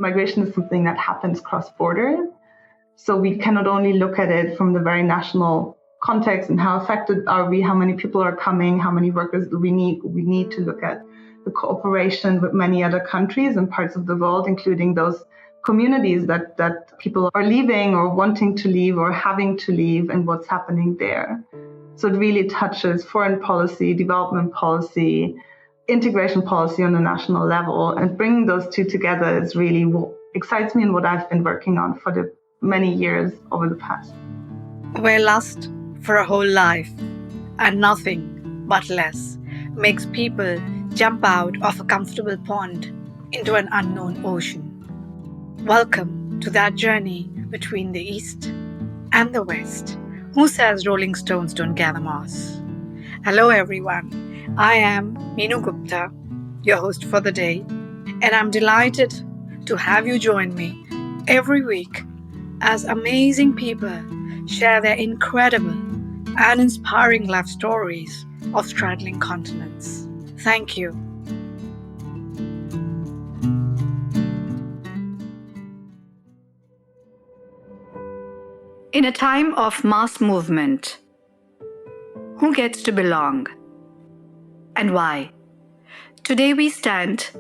migration is something that happens cross-border. So we cannot only look at it from the very national context and how affected are we, how many people are coming, how many workers do we need. We need to look at the cooperation with many other countries and parts of the world, including those communities that people are leaving or wanting to leave or having to leave, and what's happening there. So it really touches foreign policy, development policy, integration policy on a national level, and bringing those two together is really what excites me and what I've been working on for the many years over the past. Where lust for a whole life and nothing but less makes people jump out of a comfortable pond into an unknown ocean. Welcome to that journey between the East and the West. Who says Rolling Stones don't gather moss? Hello everyone, I am Meenu Gupta, your host for the day, and I'm delighted to have you join me every week as amazing people share their incredible and inspiring life stories of straddling continents. Thank you. In a time of mass movement, who gets to belong and why? Today we stand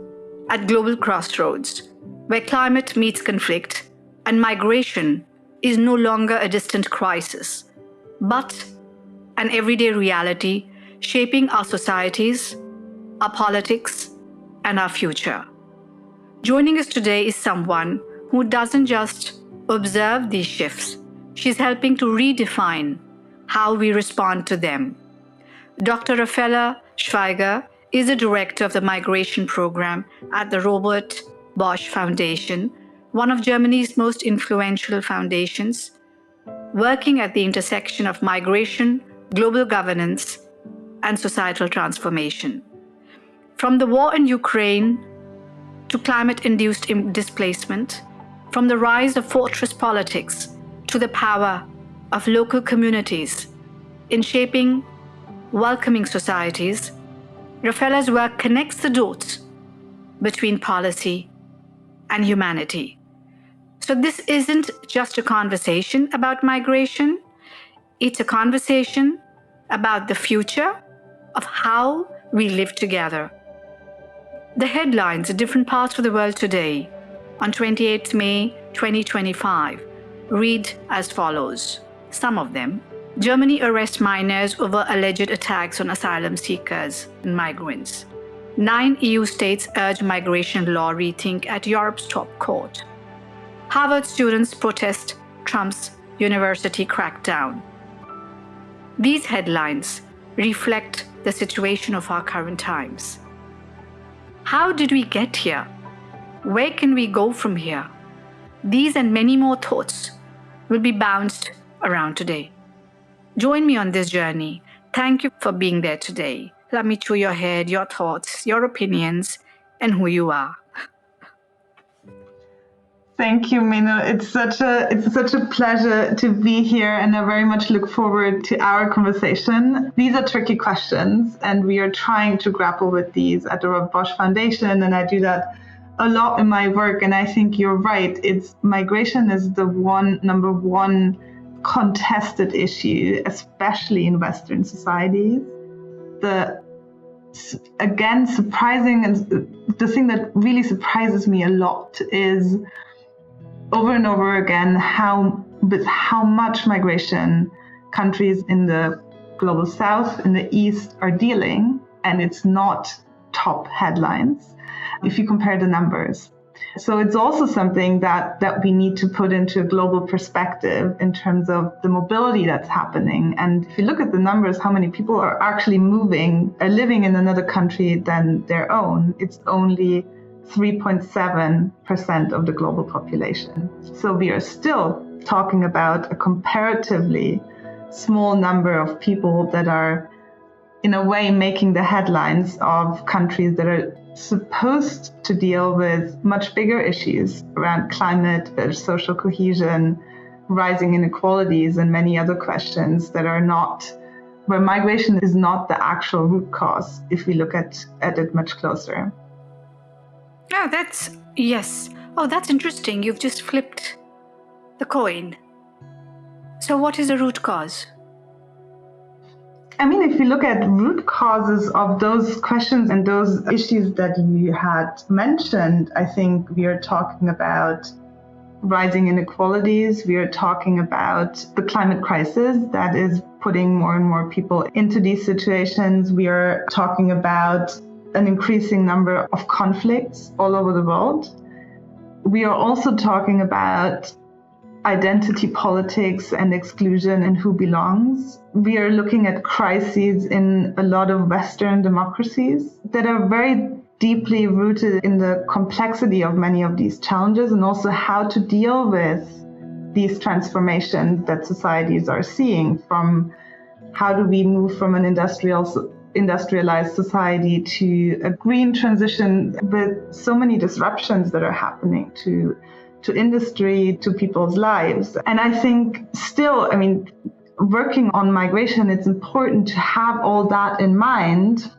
at global crossroads where climate meets conflict and migration is no longer a distant crisis, but an everyday reality shaping our societies, our politics, and our future. Joining us today is someone who doesn't just observe these shifts, she's helping to redefine how we respond to them. Dr. Raffaella Schweiger is the director of the migration program at the Robert Bosch Foundation, one of Germany's most influential foundations, working at the intersection of migration, global governance, and societal transformation. From the war in Ukraine to climate-induced displacement, from the rise of fortress politics to the power of local communities in shaping welcoming societies, Raffaella's work connects the dots between policy and humanity. So this isn't just a conversation about migration, it's a conversation about the future of how we live together. The headlines in different parts of the world today, on 28th May 2025, read as follows. Some of them: Germany arrests minors over alleged attacks on asylum seekers and migrants. 9 EU states urge migration law rethink at Europe's top court. Harvard students protest Trump's university crackdown. These headlines reflect the situation of our current times. How did we get here? Where can we go from here? These and many more thoughts will be bounced around today. Join me on this journey. Thank you for being there today. Let me chew your head, your thoughts, your opinions, and who you are. Thank you, Meenu. It's such a pleasure to be here, and I very much look forward to our conversation. These are tricky questions, and we are trying to grapple with these at the Robert Bosch Foundation, and I do that a lot in my work. And I think you're right. Migration is the number one contested issue, especially in Western societies. Surprising, and the thing that really surprises me a lot is over and over again with how much migration countries in the global south, in the east are dealing, and it's not top headlines if you compare the numbers. So it's also something that we need to put into a global perspective in terms of the mobility that's happening. And if you look at the numbers, how many people are actually living in another country than their own, it's only 3.7% of the global population. So we are still talking about a comparatively small number of people that are, in a way, making the headlines of countries that are supposed to deal with much bigger issues around climate, social cohesion, rising inequalities, and many other questions that are not, where migration is not the actual root cause if we look at it much closer. Yeah, yes. Oh, that's interesting. You've just flipped the coin. So what is the root cause? I mean, if you look at root causes of those questions and those issues that you had mentioned, I think we are talking about rising inequalities. We are talking about the climate crisis that is putting more and more people into these situations. We are talking about an increasing number of conflicts all over the world. We are also talking about identity politics and exclusion and who belongs. We are looking at crises in a lot of Western democracies that are very deeply rooted in the complexity of many of these challenges and also how to deal with these transformations that societies are seeing. From how do we move from an industrialized society to a green transition with so many disruptions that are happening to industry, to people's lives. And I think still, I mean, working on migration, it's important to have all that in mind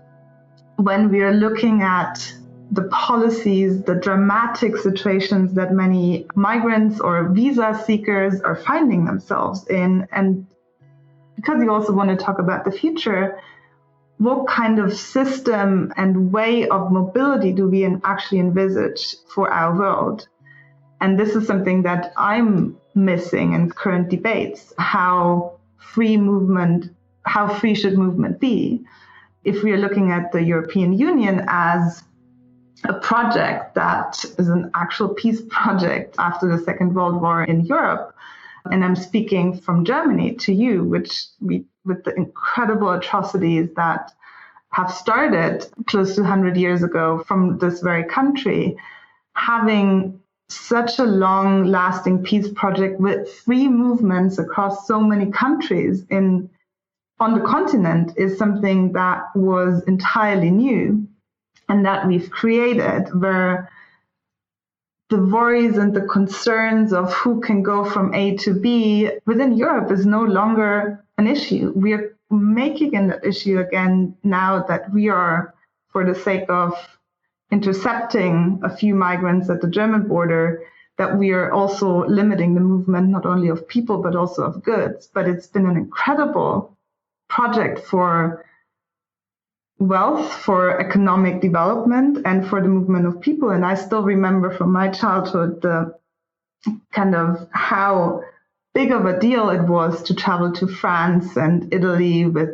when we are looking at the policies, the dramatic situations that many migrants or visa seekers are finding themselves in. And because you also want to talk about the future, what kind of system and way of mobility do we actually envisage for our world? And this is something that I'm missing in current debates, how free should movement be? If we are looking at the European Union as a project that is an actual peace project after the Second World War in Europe, and I'm speaking from Germany to you, with the incredible atrocities that have started close to 100 years ago from this very country, having such a long-lasting peace project with free movements across so many countries on the continent is something that was entirely new and that we've created, where the worries and the concerns of who can go from A to B within Europe is no longer an issue. We are making an issue again now that we are, for the sake of intercepting a few migrants at the German border, that we are also limiting the movement not only of people but also of goods. But it's been an incredible project for wealth, for economic development, and for the movement of people. And I still remember from my childhood the kind of how big of a deal it was to travel to France and Italy with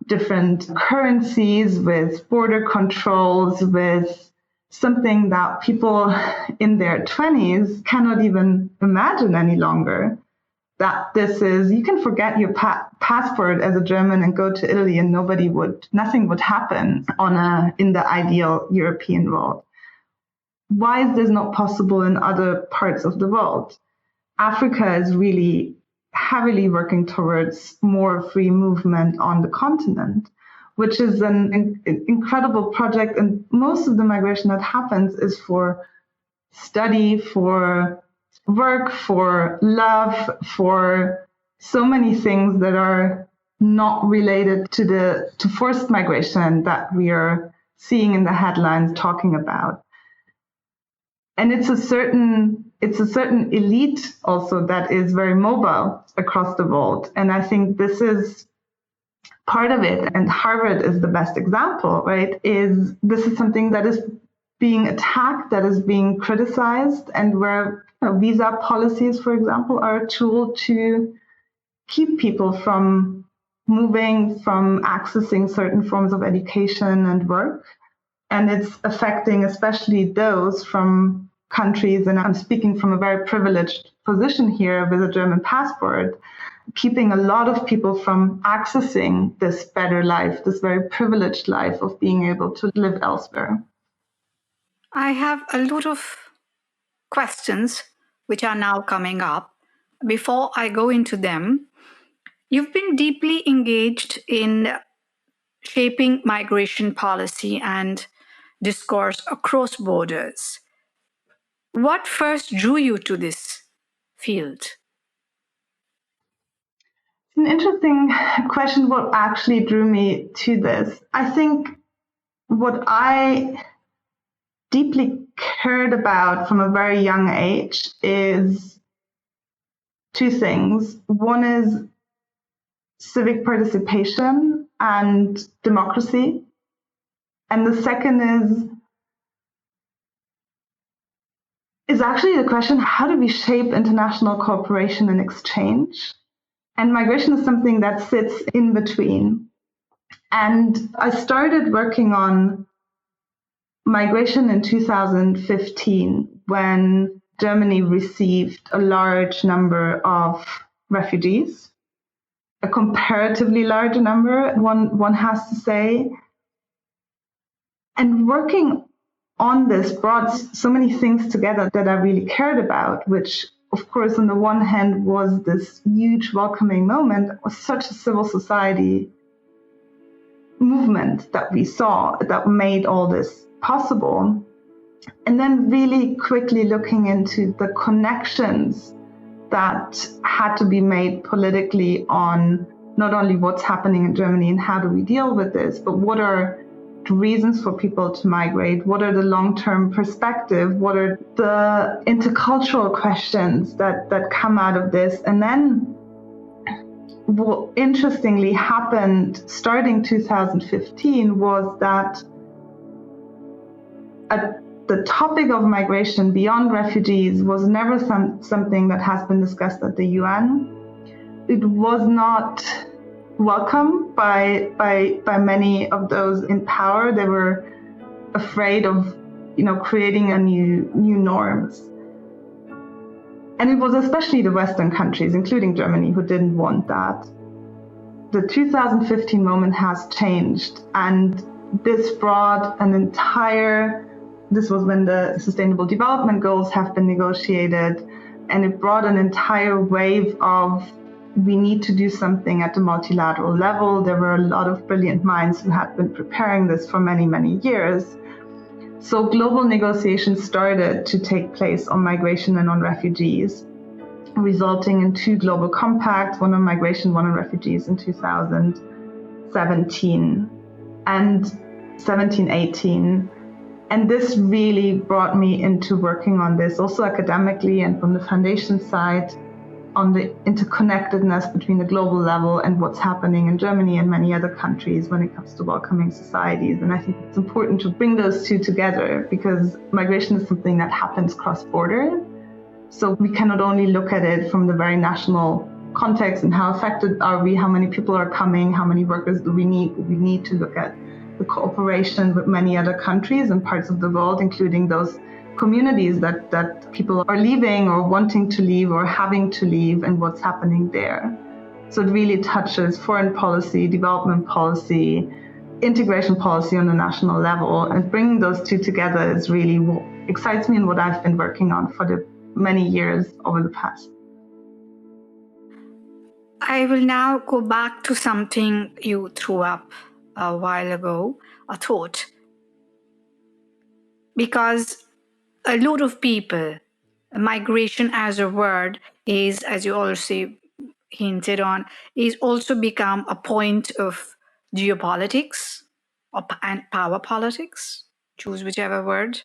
different currencies, with border controls, with something that people in their 20s cannot even imagine any longer. That this is, you can forget your passport as a German and go to Italy and nothing would happen in the ideal European world. Why is this not possible in other parts of the world? Africa is really heavily working towards more free movement on the continent, which is an incredible project. And most of the migration that happens is for study, for work, for love, for so many things that are not related to forced migration that we are seeing in the headlines talking about. And it's a certain elite also that is very mobile across the world. And I think this is part of it. And Harvard is the best example, right? This is something that is being attacked, that is being criticized, and where visa policies, for example, are a tool to keep people from moving, from accessing certain forms of education and work. And it's affecting especially those from countries, and I'm speaking from a very privileged position here with a German passport, keeping a lot of people from accessing this better life, this very privileged life of being able to live elsewhere. I have a lot of questions which are now coming up. Before I go into them, you've been deeply engaged in shaping migration policy and discourse across borders. What first drew you to this field? It's an interesting question, what actually drew me to this. I think what I deeply cared about from a very young age is two things. One is civic participation and democracy. And the second is actually the question, how do we shape international cooperation and exchange? And migration is something that sits in between. And I started working on migration in 2015 when Germany received a large number of refugees, a comparatively large number, one has to say. And working on this brought so many things together that I really cared about, which, of course, on the one hand was this huge welcoming moment. It was such a civil society movement that we saw that made all this possible. And then really quickly looking into the connections that had to be made politically on not only what's happening in Germany and how do we deal with this, but what are the reasons for people to migrate? What are the long-term perspective? What are the intercultural questions that come out of this? And then what interestingly happened starting 2015 was that the topic of migration beyond refugees was never something that has been discussed at the UN. It was not welcome by many of those in power. They were afraid of, creating a new norms. And it was especially the Western countries, including Germany, who didn't want that. The 2015 moment has changed, and this brought this was when the Sustainable Development Goals have been negotiated, and it brought an entire wave of we need to do something at the multilateral level. There were a lot of brilliant minds who had been preparing this for many, many years. So global negotiations started to take place on migration and on refugees, resulting in two global compacts, one on migration, one on refugees in 2017 and 17-18. And this really brought me into working on this also academically and from the foundation side on the interconnectedness between the global level and what's happening in Germany and many other countries when it comes to welcoming societies. And I think it's important to bring those two together because migration is something that happens cross-border. So we cannot only look at it from the very national context and how affected are we, how many people are coming, how many workers do we need. We need to look at the cooperation with many other countries and parts of the world, including those communities that people are leaving or wanting to leave or having to leave and what's happening there. So it really touches foreign policy, development policy, integration policy on the national level. And bringing those two together is really what excites me and what I've been working on for the many years over the past. I will now go back to something you threw up a while ago, a thought. Because a lot of people, migration as a word is, as you also hinted on, is also become a point of geopolitics and power politics, choose whichever word.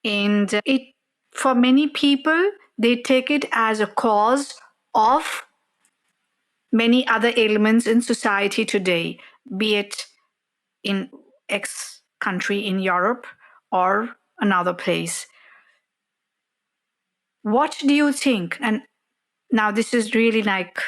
And it, for many people, they take it as a cause of many other ailments in society today, be it in X country in Europe or another place. What do you think? And now this is really like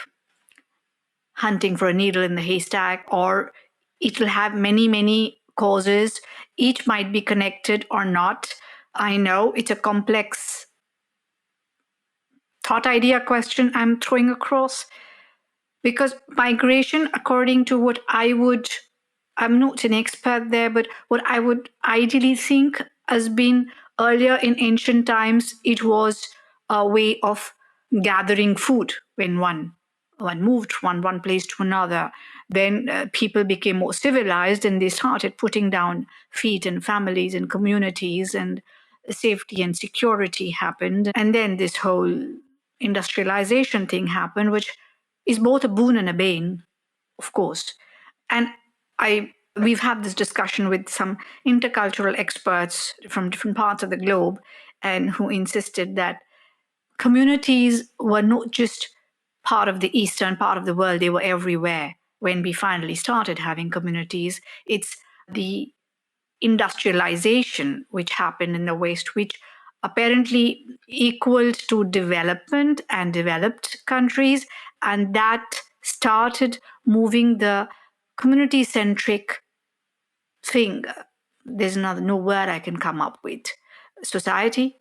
hunting for a needle in the haystack, or it will have many, many causes. Each might be connected or not. I know it's a complex thought idea question I'm throwing across, because migration, according to what I'm not an expert there, but what I would ideally think has been earlier in ancient times, it was a way of gathering food when one moved from one place to another. Then people became more civilized and they started putting down feet and families and communities, and safety and security happened. And then this whole industrialization thing happened, which is both a boon and a bane, of course. And I We've had this discussion with some intercultural experts from different parts of the globe, and who insisted that communities were not just part of the eastern part of the world, they were everywhere. When we finally started having communities, it's the industrialization which happened in the West, which apparently equaled to development and developed countries, and that started moving the community-centric thing. There's no word I can come up with. Society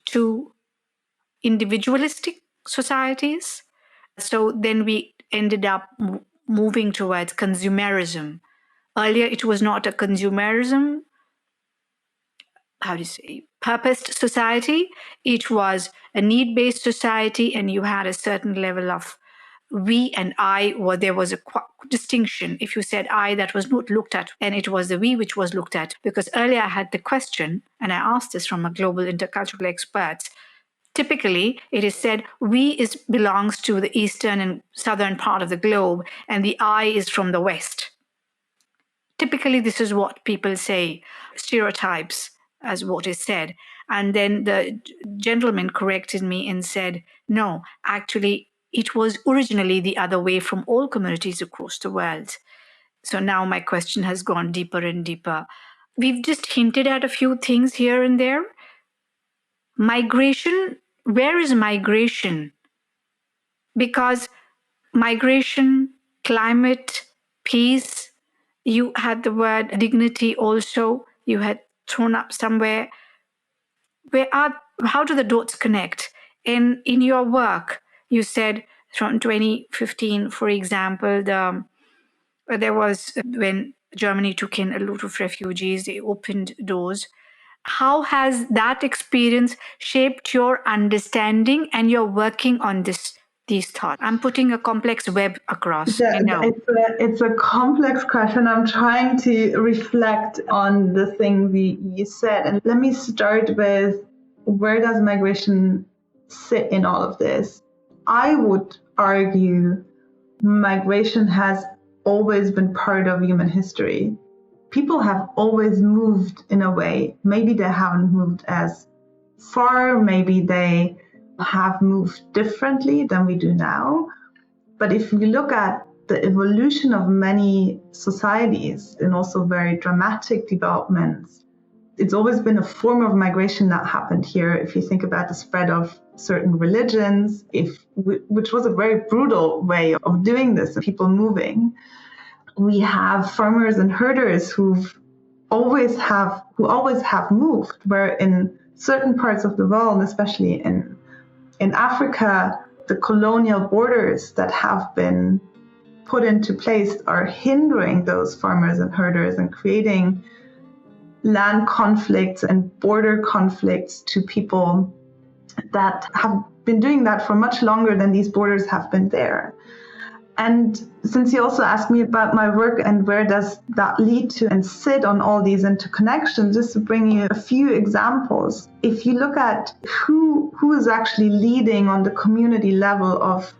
to individualistic societies. So then we ended up moving towards consumerism. Earlier, it was not a consumerism, purposed society. It was a need-based society, and you had a certain level of we and I, where there was a distinction. If you said I, that was not looked at, and it was the we which was looked at. Because earlier I had the question, and I asked this from a global intercultural experts. Typically, it is said we belongs to the eastern and southern part of the globe, and the I is from the west. Typically, this is what people say, stereotypes as what is said. And then the gentleman corrected me and said, no, actually, it was originally the other way from all communities across the world. So now my question has gone deeper and deeper. We've just hinted at a few things here and there. Migration, where is migration? Because migration, climate, peace, you had the word dignity also, you had thrown up somewhere. How do the dots connect? In your work, you said from 2015, for example, there was when Germany took in a lot of refugees, they opened doors. How has that experience shaped your understanding and your working on these thoughts? I'm putting a complex web across. Yeah, I know. It's a complex question. I'm trying to reflect on the things you said. And let me start with, where does migration sit in all of this? I would argue migration has always been part of human history. People have always moved in a way. Maybe they haven't moved as far, maybe they have moved differently than we do now. But if we look at the evolution of many societies and also very dramatic developments, it's always been a form of migration that happened here. If you think about the spread of certain religions, which was a very brutal way of doing this, people moving. We have farmers and herders who always have moved, where in certain parts of the world, especially in Africa, the colonial borders that have been put into place are hindering those farmers and herders and creating land conflicts and border conflicts to people that have been doing that for much longer than these borders have been there. And since you also asked me about my work and where does that lead to and sit on all these interconnections, just to bring you a few examples. If you look at who is actually leading on the community level of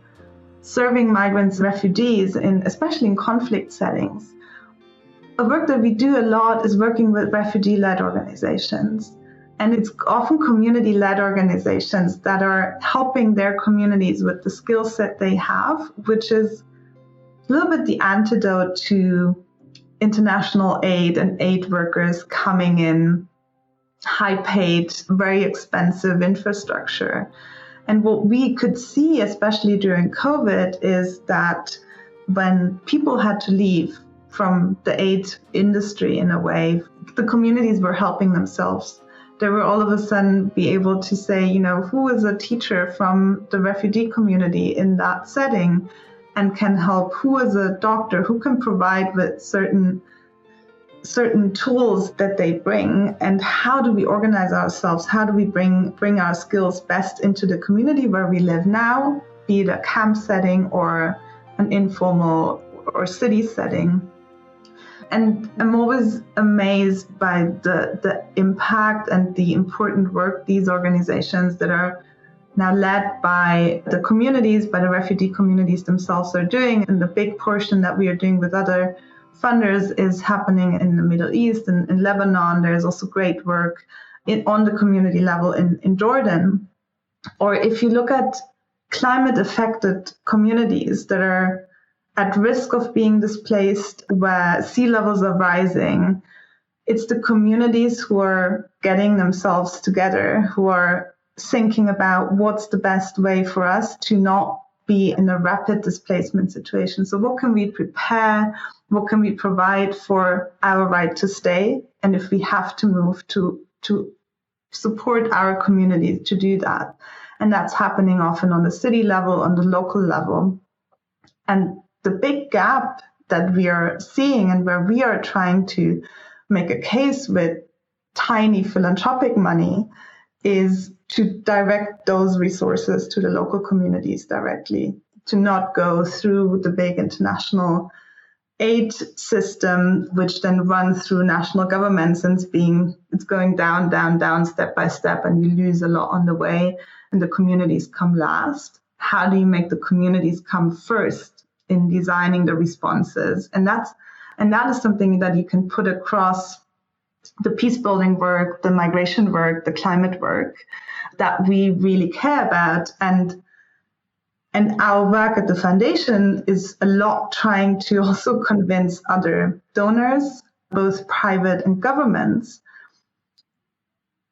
serving migrants, refugees, especially in conflict settings, the work that we do a lot is working with refugee-led organizations. And it's often community-led organizations that are helping their communities with the skill set they have, which is a little bit the antidote to international aid and aid workers coming in high-paid, very expensive infrastructure. And what we could see, especially during COVID, is that when people had to leave from the aid industry in a way, the communities were helping themselves. They were all of a sudden be able to say, who is a teacher from the refugee community in that setting and can help? Who is a doctor? Who can provide with certain tools that they bring? And how do we organize ourselves? How do we bring our skills best into the community where we live now, be it a camp setting or an informal or city setting? And I'm always amazed by the impact and the important work these organizations that are now led by the communities, by the refugee communities themselves are doing, and the big portion that we are doing with other funders is happening in the Middle East and in Lebanon. There's also great work on the community level in Jordan. Or if you look at climate affected communities that are at risk of being displaced, where sea levels are rising, it's the communities who are getting themselves together, who are thinking about what's the best way for us to not be in a rapid displacement situation. So what can we prepare? What can we provide for our right to stay? And if we have to move, to support our communities to do that. And that's happening often on the city level, on the local level. And the big gap that we are seeing, and where we are trying to make a case with tiny philanthropic money, is to direct those resources to the local communities directly, to not go through the big international aid system, which then runs through national governments, and it's going down, step by step, and you lose a lot on the way, and the communities come last. How do you make the communities come first in designing the responses? And that is something that you can put across the peace building work, the migration work, the climate work that we really care about. And our work at the foundation is a lot trying to also convince other donors, both private and governments,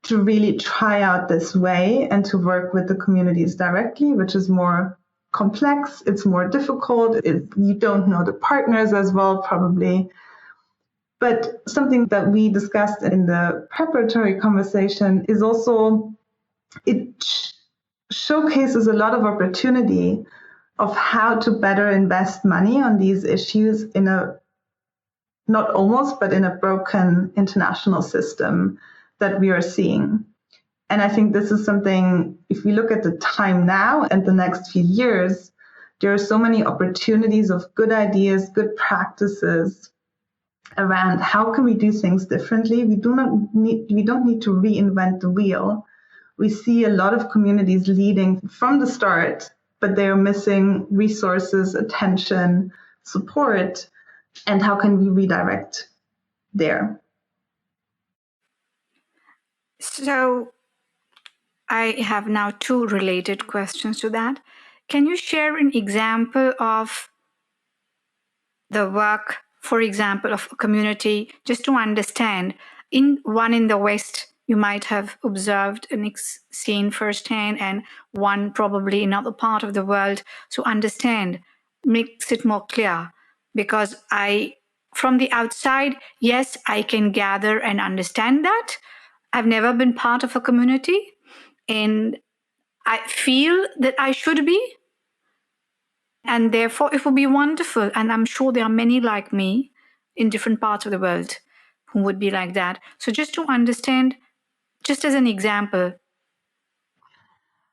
to really try out this way and to work with the communities directly, which is more complex, it's more difficult, you don't know the partners as well, probably. But something that we discussed in the preparatory conversation is also, it showcases a lot of opportunity of how to better invest money on these issues in a, not almost, but in a broken international system that we are seeing. And I think this is something, if we look at the time now and the next few years, there are so many opportunities of good ideas, good practices around how can we do things differently. We don't need to reinvent the wheel. We see a lot of communities leading from the start, but they are missing resources, attention, support, and how can we redirect there? So I have now two related questions to that. Can you share an example of the work, for example, of a community, just to understand, in the West, you might have observed and seen firsthand, and one probably in another part of the world, to understand, makes it more clear. Because from the outside, yes, I can gather and understand that. I've never been part of a community, and I feel that I should be. And therefore, it would be wonderful. And I'm sure there are many like me in different parts of the world who would be like that. So just to understand, just as an example.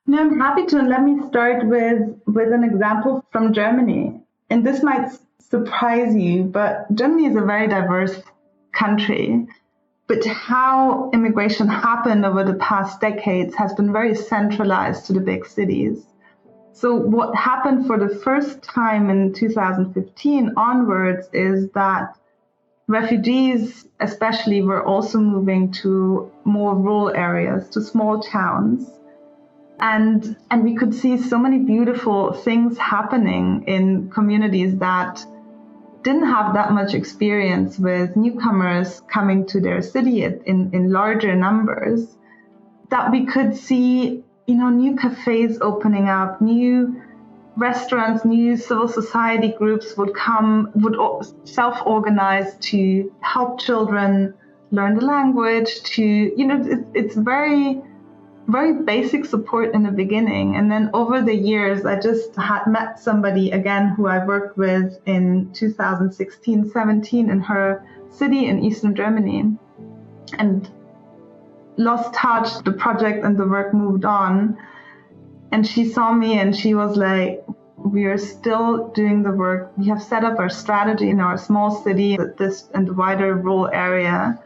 No, I'm happy to. Let me start with an example from Germany. And this might surprise you, but Germany is a very diverse country. But how immigration happened over the past decades has been very centralized to the big cities. So what happened for the first time in 2015 onwards is that refugees especially were also moving to more rural areas, to small towns. And we could see so many beautiful things happening in communities that didn't have that much experience with newcomers coming to their city in larger numbers, that we could see, new cafes opening up, new restaurants, new civil society groups would self-organize to help children learn the language, it's very, very basic support in the beginning. And then over the years, I just had met somebody again who I worked with in 2016, 17 in her city in Eastern Germany, and lost touch. The project and the work moved on. And she saw me and she was like, we are still doing the work. We have set up our strategy in our small city, this and the wider rural area.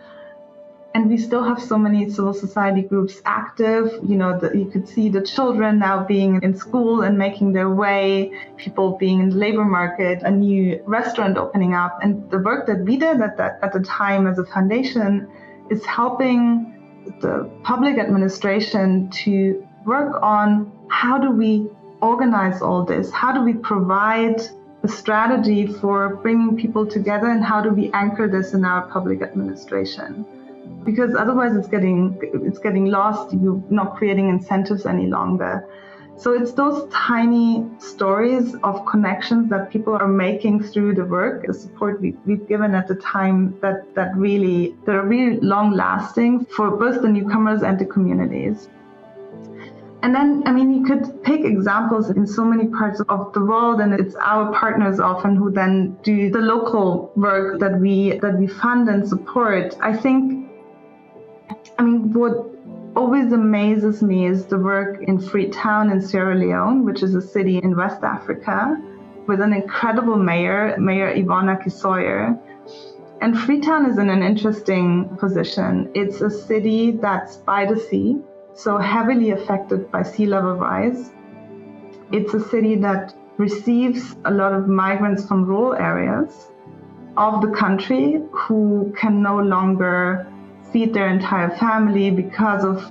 And we still have so many civil society groups active. You could see the children now being in school and making their way, people being in the labor market, a new restaurant opening up. And the work that we did at the time as a foundation is helping the public administration to work on how do we organize all this? How do we provide a strategy for bringing people together, and how do we anchor this in our public administration? Because otherwise it's getting lost. You're not creating incentives any longer. So it's those tiny stories of connections that people are making through the work, the support we've given at the time that are really long lasting for both the newcomers and the communities. And then, you could pick examples in so many parts of the world, and it's our partners often who then do the local work that we fund and support. I think, what always amazes me is the work in Freetown in Sierra Leone, which is a city in West Africa, with an incredible mayor Ivona Kisoyer. And Freetown is in an interesting position. It's a city that's by the sea, so heavily affected by sea level rise. It's a city that receives a lot of migrants from rural areas of the country who can no longer feed their entire family because of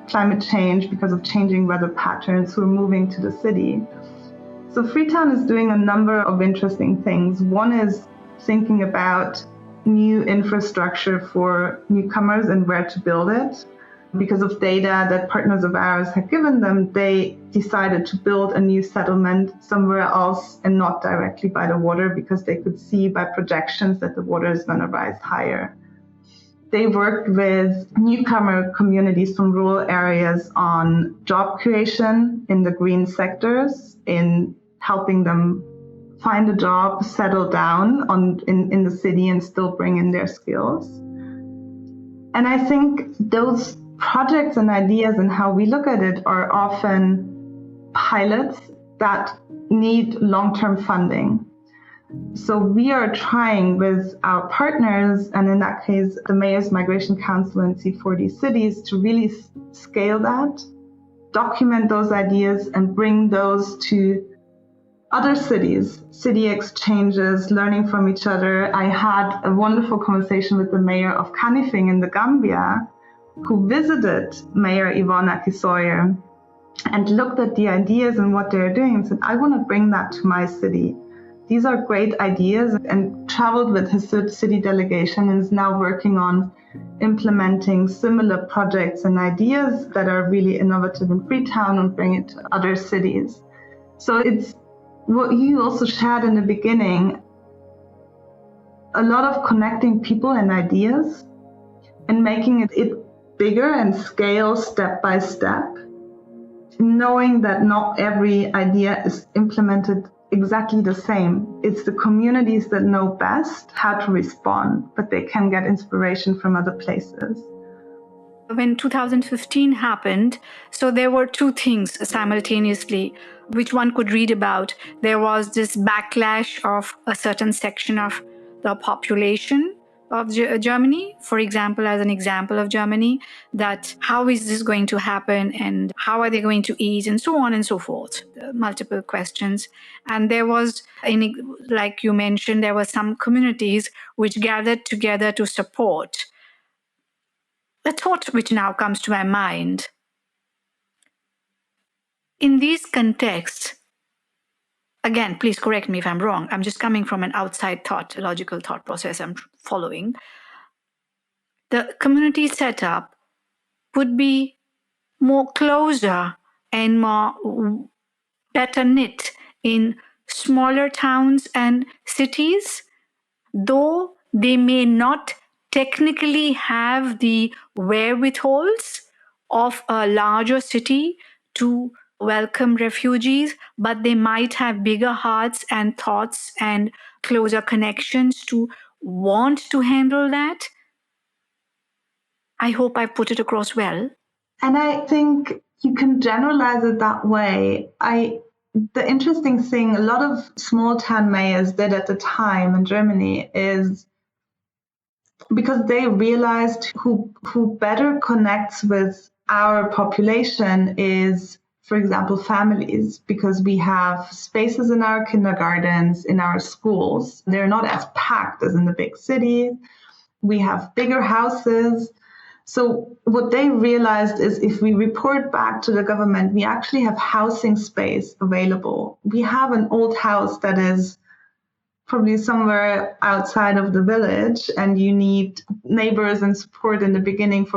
climate change, because of changing weather patterns, who are moving to the city. So Freetown is doing a number of interesting things. One is thinking about new infrastructure for newcomers and where to build it. Because of data that partners of ours had given them, they decided to build a new settlement somewhere else and not directly by the water, because they could see by projections that the water is going to rise higher. They worked with newcomer communities from rural areas on job creation in the green sectors, in helping them find a job, settle down in the city and still bring in their skills. And I think those projects and ideas and how we look at it are often pilots that need long-term funding. So we are trying with our partners, and in that case, the Mayor's Migration Council and C40 cities, to really scale that, document those ideas, and bring those to other cities, city exchanges, learning from each other. I had a wonderful conversation with the mayor of Kanifing in the Gambia, who visited Mayor Ivona Kisoyer and looked at the ideas and what they're doing and said, I want to bring that to my city. These are great ideas, and traveled with his city delegation and is now working on implementing similar projects and ideas that are really innovative in Freetown and bring it to other cities. So it's what you also shared in the beginning, a lot of connecting people and ideas and making it bigger and scale step by step, knowing that not every idea is implemented exactly the same. It's the communities that know best how to respond, but they can get inspiration from other places. When 2015 happened, so there were two things simultaneously which one could read about. There was this backlash of a certain section of the population of Germany, for example, as an example of Germany, that how is this going to happen and how are they going to eat and so on and so forth, multiple questions. And there was, like you mentioned, there were some communities which gathered together to support. The thought which now comes to my mind, in these contexts, again, please correct me if I'm wrong, I'm just coming from an outside thought, a logical thought process I'm following. The community setup would be more closer and more better knit in smaller towns and cities, though they may not technically have the wherewithals of a larger city to welcome refugees, but they might have bigger hearts and thoughts and closer connections to want to handle that. I hope I put it across well. And I think you can generalize it that way. The interesting thing a lot of small town mayors did at the time in Germany is because they realized who better connects with our population is, for example, families, because we have spaces in our kindergartens, in our schools. They're not as packed as in the big cities. We have bigger houses. So what they realized is if we report back to the government, we actually have housing space available. We have an old house that is probably somewhere outside of the village, and you need neighbors and support in the beginning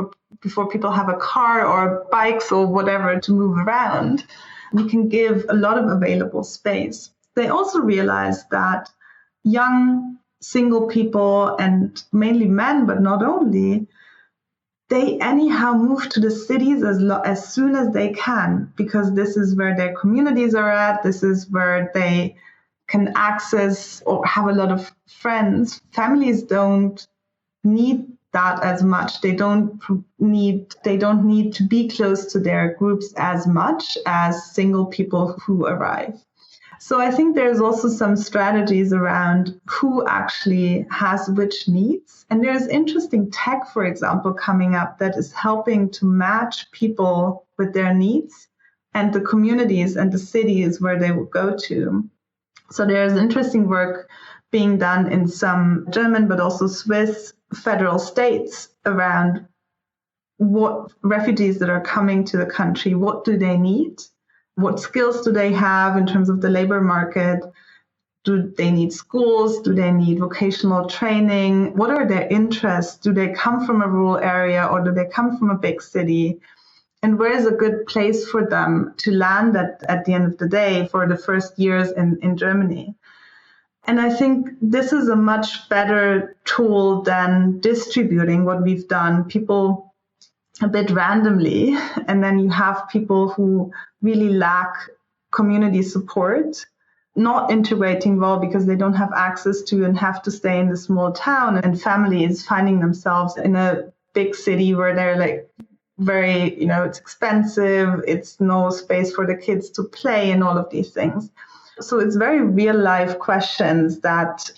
before people have a car or bikes or whatever to move around. We can give a lot of available space. They also realized that young single people, and mainly men, but not only, they anyhow move to the cities as soon as they can, because this is where their communities are at. This is where they can access or have a lot of friends. Families don't need that as much. They don't need to be close to their groups as much as single people who arrive. So I think there's also some strategies around who actually has which needs. And there's interesting tech, for example, coming up that is helping to match people with their needs and the communities and the cities where they will go to. So there's interesting work being done in some German, but also Swiss federal states around what refugees that are coming to the country, what do they need? What skills do they have in terms of the labor market? Do they need schools? Do they need vocational training? What are their interests? Do they come from a rural area or do they come from a big city? And where is a good place for them to land at the end of the day for the first years in Germany? And I think this is a much better tool than distributing what we've done, people a bit randomly. And then you have people who really lack community support, not integrating well because they don't have access to and have to stay in the small town, and families finding themselves in a big city where they're like very, it's expensive, it's no space for the kids to play and all of these things. So it's very real life questions that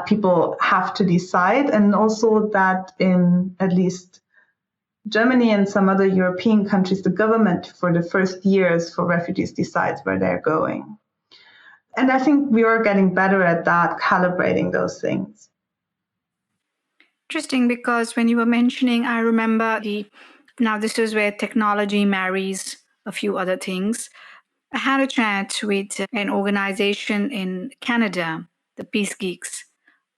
people have to decide, and also that in at least Germany and some other European countries, the government for the first years for refugees decides where they're going. And I think we are getting better at that, calibrating those things. Interesting, because when you were mentioning, I remember now this is where technology marries a few other things. I had a chat with an organization in Canada, the Peace Geeks.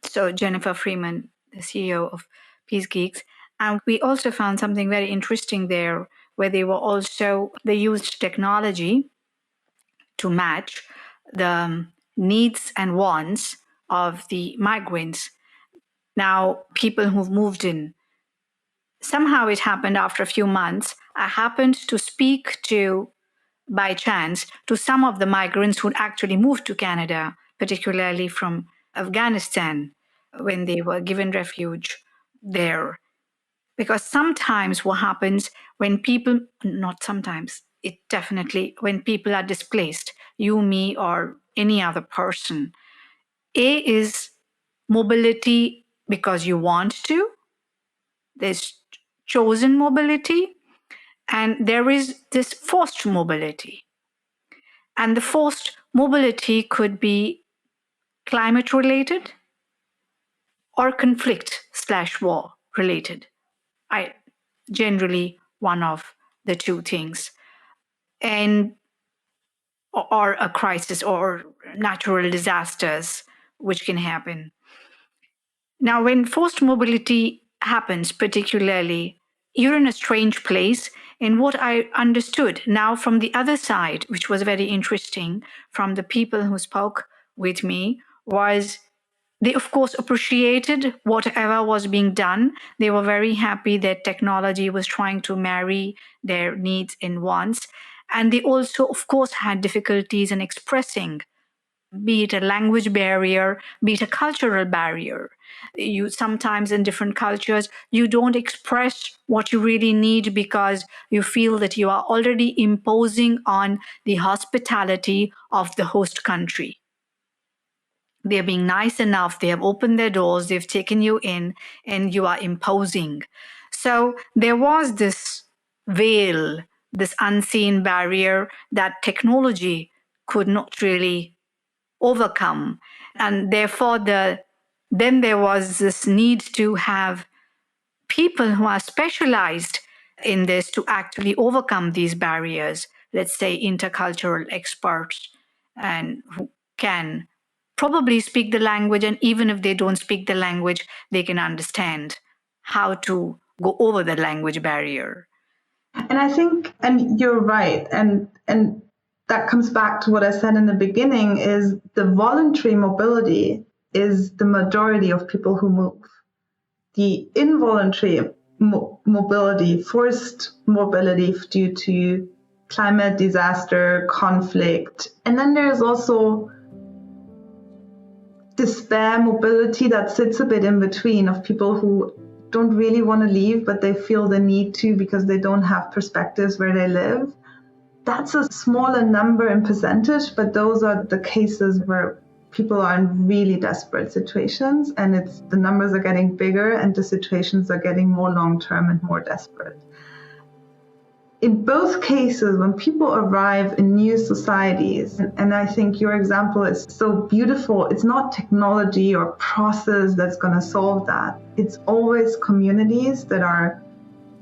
So Jennifer Freeman, the CEO of Peace Geeks. And we also found something very interesting there, where they used technology to match the needs and wants of the migrants. Now, people who've moved in. Somehow it happened after a few months. I happened to speak by chance, to some of the migrants who'd actually moved to Canada, particularly from Afghanistan, when they were given refuge there. Because sometimes what happens when people, not sometimes, it definitely, when people are displaced, you, me, or any other person, is mobility because you want to. There's chosen mobility, and there is this forced mobility. And the forced mobility could be climate related or conflict/war related. Generally one of the two things, or a crisis or natural disasters which can happen. Now, when forced mobility happens, particularly, you're in a strange place. And what I understood now from the other side, which was very interesting from the people who spoke with me, was they, of course, appreciated whatever was being done. They were very happy that technology was trying to marry their needs and wants. And they also, of course, had difficulties in expressing, be it a language barrier, be it a cultural barrier. You sometimes in different cultures, you don't express what you really need because you feel that you are already imposing on the hospitality of the host country. They're being nice enough. They have opened their doors. They've taken you in, and you are imposing. So there was this veil, this unseen barrier that technology could not really overcome. And therefore, then there was this need to have people who are specialized in this to actually overcome these barriers, let's say intercultural experts, and who can probably speak the language, and even if they don't speak the language, they can understand how to go over the language barrier. And I think, and you're right, and that comes back to what I said in the beginning, is the voluntary mobility is the majority of people who move. The involuntary mobility, forced mobility due to climate disaster, conflict, and then there's also despair mobility that sits a bit in between, of people who don't really want to leave, but they feel the need to because they don't have perspectives where they live. That's a smaller number in percentage, but those are the cases where people are in really desperate situations, and the numbers are getting bigger and the situations are getting more long-term and more desperate. In both cases, when people arrive in new societies, and I think your example is so beautiful, it's not technology or process that's going to solve that. It's always communities that are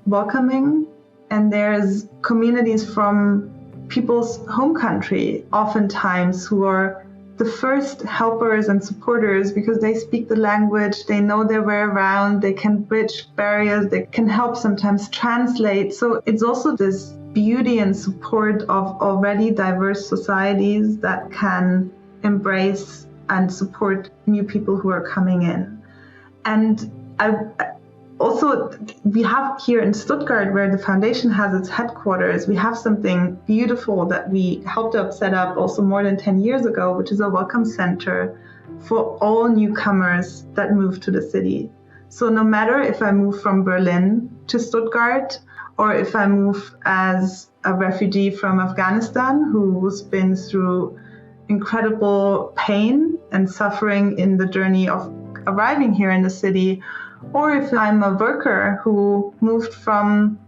welcoming, and there's communities from people's home country, oftentimes, who are the first helpers and supporters because they speak the language, they know their way around, they can bridge barriers, they can help sometimes translate. So it's also this beauty and support of already diverse societies that can embrace and support new people who are coming in. And also, we have here in Stuttgart, where the foundation has its headquarters, we have something beautiful that we helped set up also more than 10 years ago, which is a welcome center for all newcomers that move to the city. So no matter if I move from Berlin to Stuttgart, or if I move as a refugee from Afghanistan who's been through incredible pain and suffering in the journey of arriving here in the city, or if I'm a worker who moved from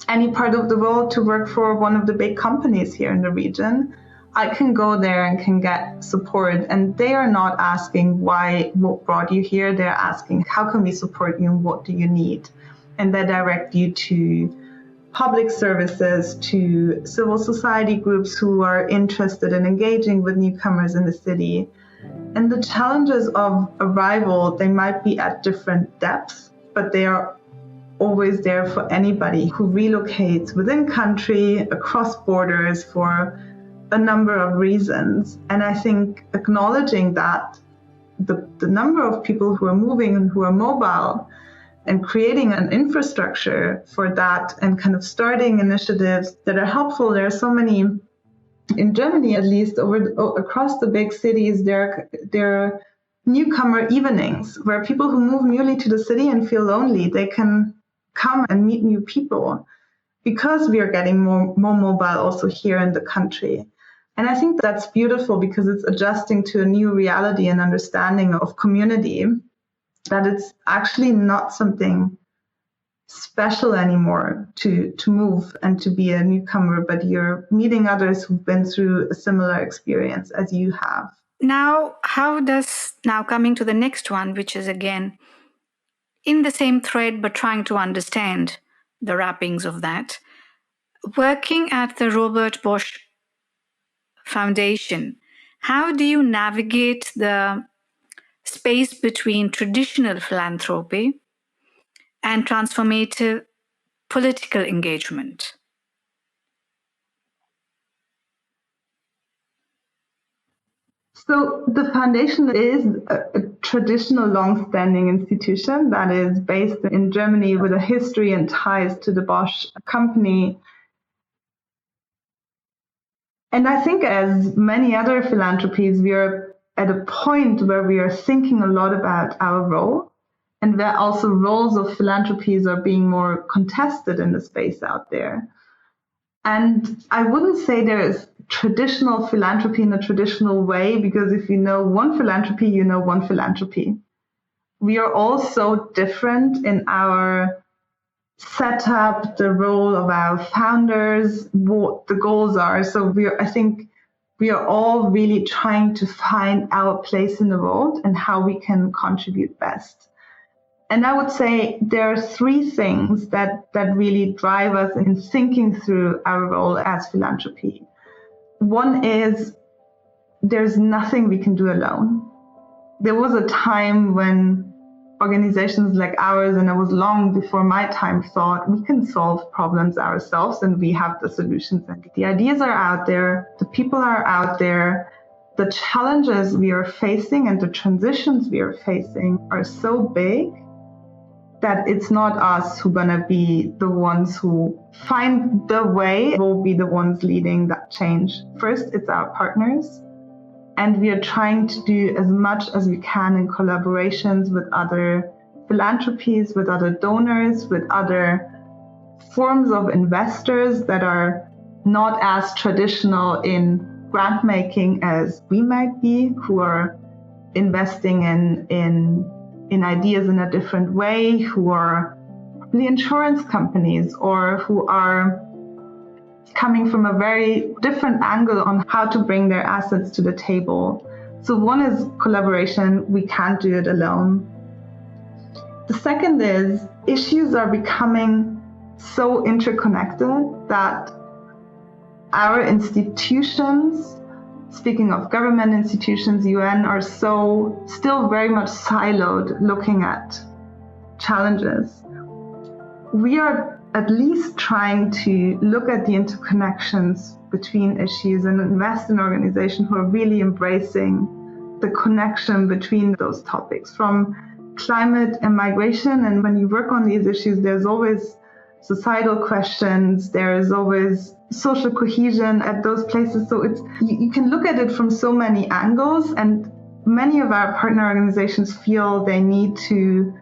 any part of the world to work for one of the big companies here in the region, I can go there and can get support. And they are not asking what brought you here. They're asking, how can we support you and what do you need? And they direct you to public services, to civil society groups who are interested in engaging with newcomers in the city. And the challenges of arrival, they might be at different depths, but they are always there for anybody who relocates within country, across borders for a number of reasons. And I think acknowledging that the number of people who are moving and who are mobile, and creating an infrastructure for that, and kind of starting initiatives that are helpful. There are so many. In Germany, at least, across the big cities, there are newcomer evenings where people who move newly to the city and feel lonely, they can come and meet new people because we are getting more mobile also here in the country. And I think that's beautiful because it's adjusting to a new reality and understanding of community, that it's actually not something special anymore to move and to be a newcomer, but you're meeting others who've been through a similar experience as you have. Now, coming to the next one, which is again in the same thread, but trying to understand the wrappings of that. Working at the Robert Bosch Foundation, how do you navigate the space between traditional philanthropy and transformative political engagement? So the foundation is a traditional long-standing institution that is based in Germany with a history and ties to the Bosch company. And I think as many other philanthropies, we are at a point where we are thinking a lot about our role, and where also roles of philanthropies are being more contested in the space out there. And I wouldn't say there is traditional philanthropy in a traditional way, because if you know one philanthropy, you know one philanthropy. We are all so different in our setup, the role of our founders, what the goals are. So I think we are all really trying to find our place in the world and how we can contribute best. And I would say there are three things that really drive us in thinking through our role as philanthropy. One is there's nothing we can do alone. There was a time when organizations like ours, and it was long before my time, thought we can solve problems ourselves and we have the solutions. And the ideas are out there, the people are out there, the challenges we are facing and the transitions we are facing are so big that it's not us who are going to be the ones who find the way, we'll be the ones leading that change. First, it's our partners. And we are trying to do as much as we can in collaborations with other philanthropies, with other donors, with other forms of investors that are not as traditional in grant making as we might be, who are investing in ideas in a different way, who are probably insurance companies or who are coming from a very different angle on how to bring their assets to the table. So one is collaboration. We can't do it alone. The second is issues are becoming so interconnected that our institutions, speaking of government institutions, UN, are so still very much siloed looking at challenges. We are at least trying to look at the interconnections between issues and invest in organizations who are really embracing the connection between those topics, from climate and migration. And when you work on these issues, there's always societal questions, there is always social cohesion at those places. So you can look at it from so many angles, and many of our partner organizations feel they need to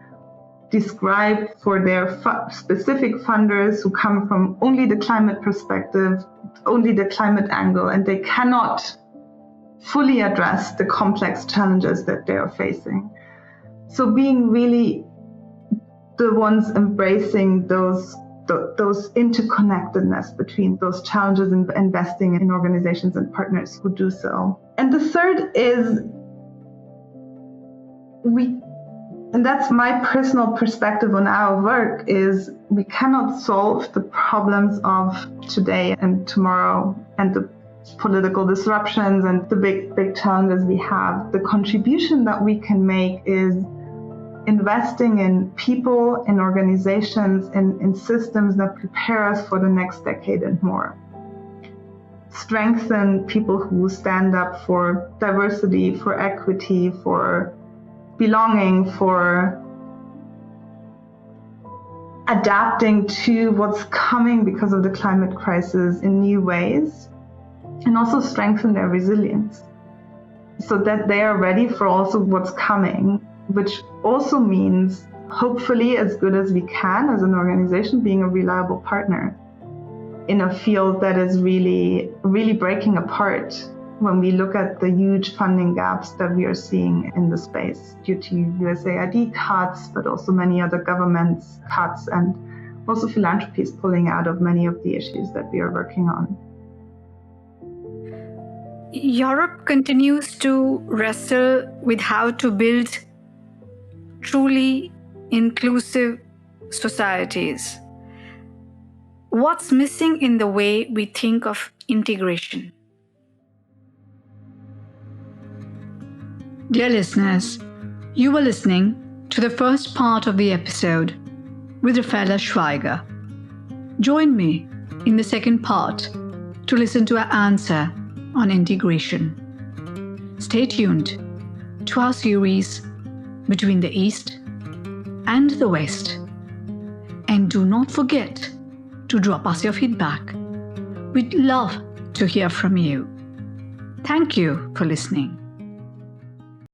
describe for their specific funders who come from only the climate perspective, only the climate angle, and they cannot fully address the complex challenges that they are facing. So being really the ones embracing those interconnectedness between those challenges and investing in organizations and partners who do so. And the third is and that's my personal perspective on our work, is we cannot solve the problems of today and tomorrow and the political disruptions and the big challenges we have. The contribution that we can make is investing in people, in organizations, in systems that prepare us for the next decade and more. Strengthen people who stand up for diversity, for equity, for belonging, for adapting to what's coming because of the climate crisis in new ways, and also strengthen their resilience so that they are ready for also what's coming, which also means hopefully as good as we can as an organization being a reliable partner in a field that is really, really breaking apart when we look at the huge funding gaps that we are seeing in the space due to USAID cuts, but also many other governments cuts, and also philanthropies pulling out of many of the issues that we are working on. Europe continues to wrestle with how to build truly inclusive societies. What's missing in the way we think of integration? Dear listeners, you were listening to the first part of the episode with Raffaella Schweiger. Join me in the second part to listen to our answer on integration. Stay tuned to our series Between the East and the West. And do not forget to drop us your feedback. We'd love to hear from you. Thank you for listening.